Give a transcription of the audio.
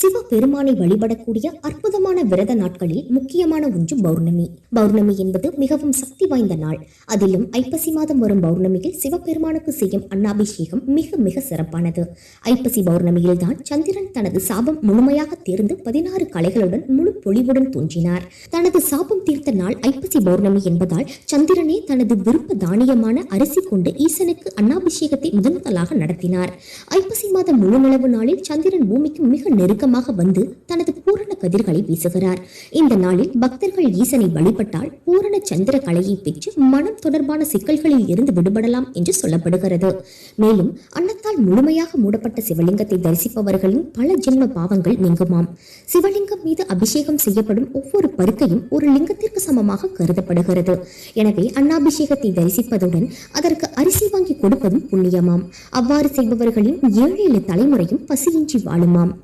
சிவபெருமானை வழிபடக்கூடிய அற்புதமான விரத நாட்களில் முக்கியமான ஒன்று பௌர்ணமி. பௌர்ணமி என்பது மிகவும் சக்தி வாய்ந்த நாள். அதிலும் ஐப்பசி மாதம் வரும் பௌர்ணமியில் சிவபெருமானுக்கு செய்யும் அன்னாபிஷேகம் மிக மிக சிறப்பானது. ஐப்பசி பௌர்ணமியில் தான் சந்திரன் தனது சாபம் முழுமையாக தீர்ந்து 16 கலைகளுடன் முழு பொலிவுடன் தோன்றினார். தனது சாபம் தீர்த்த நாள் ஐப்பசி பௌர்ணமி என்பதால் சந்திரனே தனது விருப்ப தானியமான அரிசி கொண்டு ஈசனுக்கு அன்னாபிஷேகத்தை முதலாக நடத்தினார். ஐப்பசி மாதம் முழு நிலவு நாளில் சந்திரன் பூமிக்கு மிக நெருக்கமாக வந்து தனது பூரண கதிர்களை வீசுகிறார். இந்த நாளில் பக்தர்கள் ஈசனை வழிபட்டால் பூரண சந்திர கலையை பெற்று மனம் தொடர்பான சிக்கல்களில் இருந்து விடுபடலாம் என்று சொல்லப்படுகிறது. மேலும் அன்னத்தால் முழுமையாக மூடப்பட்ட சிவலிங்கத்தை தரிசிப்பவர்களின் பல ஜென்ம பாவங்கள் நீங்குமாம். சிவலிங்கம் மீது அபிஷேகம் செய்யப்படும் ஒவ்வொரு பருக்கையும் ஒரு லிங்கத்திற்கு சமமாக கருதப்படுகிறது. எனவே அன்னாபிஷேகத்தை தரிசிப்பதுடன் அதற்கு அரிசி வாங்கி கொடுப்பதும் புண்ணியமாம். அவ்வாறு செய்பவர்களின் 7 தலைமுறையும் பசியின்றி வாழுமாம்.